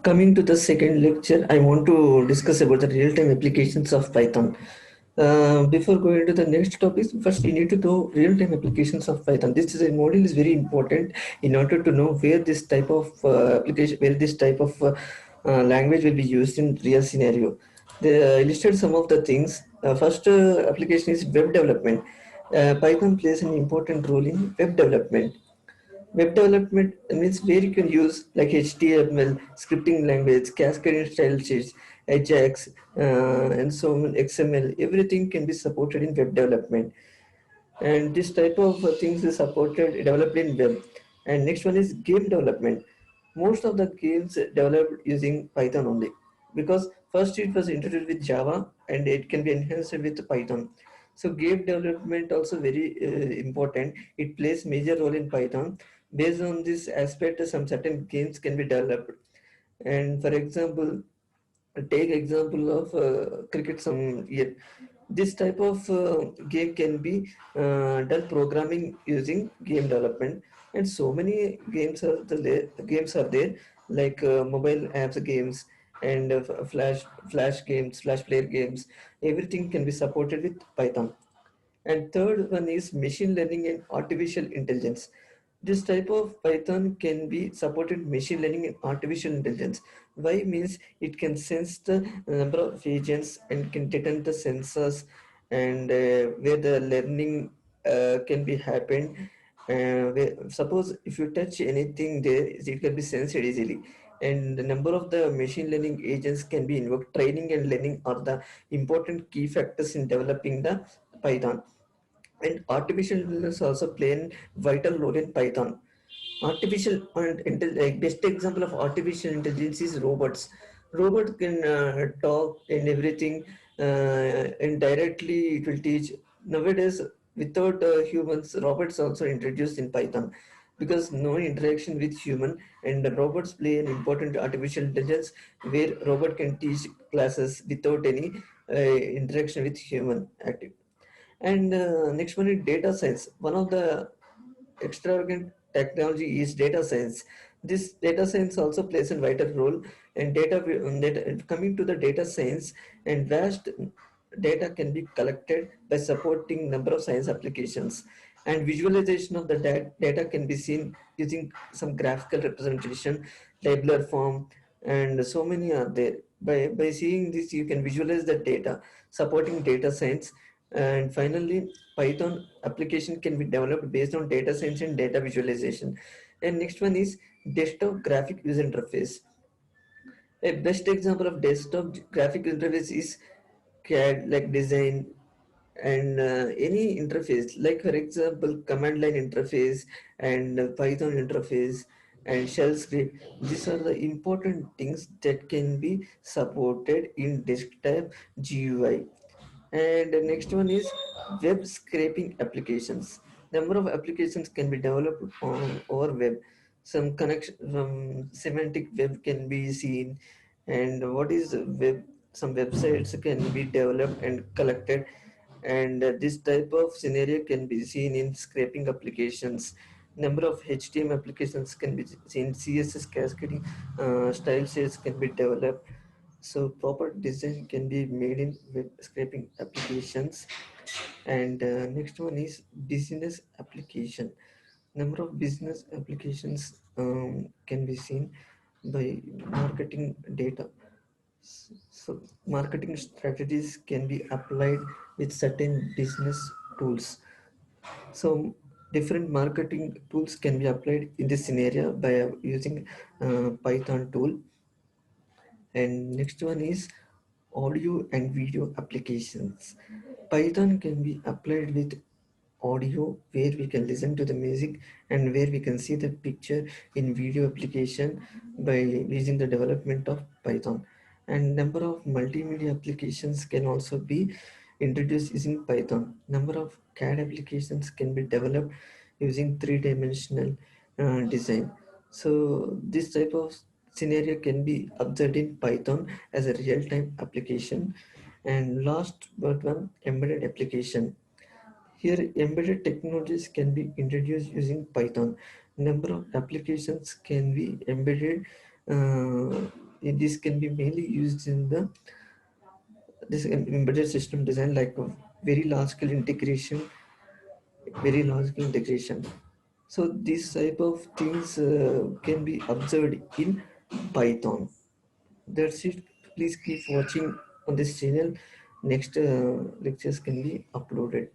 Coming to the second lecture, I want to discuss about the real-time applications of Python. Before going to the next topic, first you need to know real-time applications of Python. This is a module is very important in order to know where this type of application, where this type of language will be used in real scenario. They listed some of the things. First application is web development. Python plays an important role in web development. Web development means where you can use like HTML, scripting language, cascading style sheets, Ajax, and so on, XML. Everything can be supported in web development, and this type of things is supported developed in web. And next one is game development. Most of the games developed using Python only, because first it was introduced with Java and it can be enhanced with Python. So game development also very important. It plays major role in Python. Based on this aspect, some certain games can be developed. And for example, take example of cricket some here. This type of game can be done programming using game development, and so many games are there, like mobile apps games, and flash games, flash player games. Everything can be supported with Python. And third one is machine learning and artificial intelligence. This type of Python can be supported machine learning and artificial intelligence. Why means it can sense the number of agents and can detect the sensors, and where the learning can be happened. Suppose if you touch anything there, it can be sensed easily. And the number of the machine learning agents can be invoked. Training and learning are the important key factors in developing the Python. And artificial intelligence also play a vital role in Python. Like best example of artificial intelligence is robots. Robot can talk and everything, and directly it will teach. Nowadays, without humans, robots also introduced in Python, because no interaction with human, and the robots play an important artificial intelligence where robot can teach classes without any interaction with human active. And next one is data science. One of the extravagant technology is data science. This data science also plays a vital role in coming to the data science, and vast data can be collected by supporting number of science applications, and visualization of the data can be seen using some graphical representation, tabular form, and so many are there. By seeing this, you can visualize the data, supporting data science. And finally, Python application can be developed based on data science and data visualization. And next one is desktop graphic user interface. A best example of desktop graphic interface is CAD, like design, and any interface, like for example, command line interface, and Python interface, and shell script. These are the important things that can be supported in desktop GUI. And the next one is web scraping applications. Number of applications can be developed on over web. Some connection from semantic web can be seen. And what is web? Some websites can be developed and collected. And this type of scenario can be seen in scraping applications. Number of HTML applications can be seen. CSS cascading style sheets can be developed. So proper design can be made in web scraping applications. And next one is business application. Number of business applications can be seen by marketing data. So marketing strategies can be applied with certain business tools. So different marketing tools can be applied in this scenario by using Python tool. And next one is audio and video applications. Python can be applied with audio, where we can listen to the music and where we can see the picture in video application by using the development of Python. And number of multimedia applications can also be introduced using Python. Number of CAD applications can be developed using three-dimensional design. So this type of scenario can be observed in Python as a real-time application. And last but one, embedded application. Here, embedded technologies can be introduced using Python. Number of applications can be embedded Uh, this can be mainly used in the this embedded system design, like a very large scale integration, very large scale integration. So these type of things can be observed in Python. That's it. Please keep watching on this channel. Next lectures can be uploaded.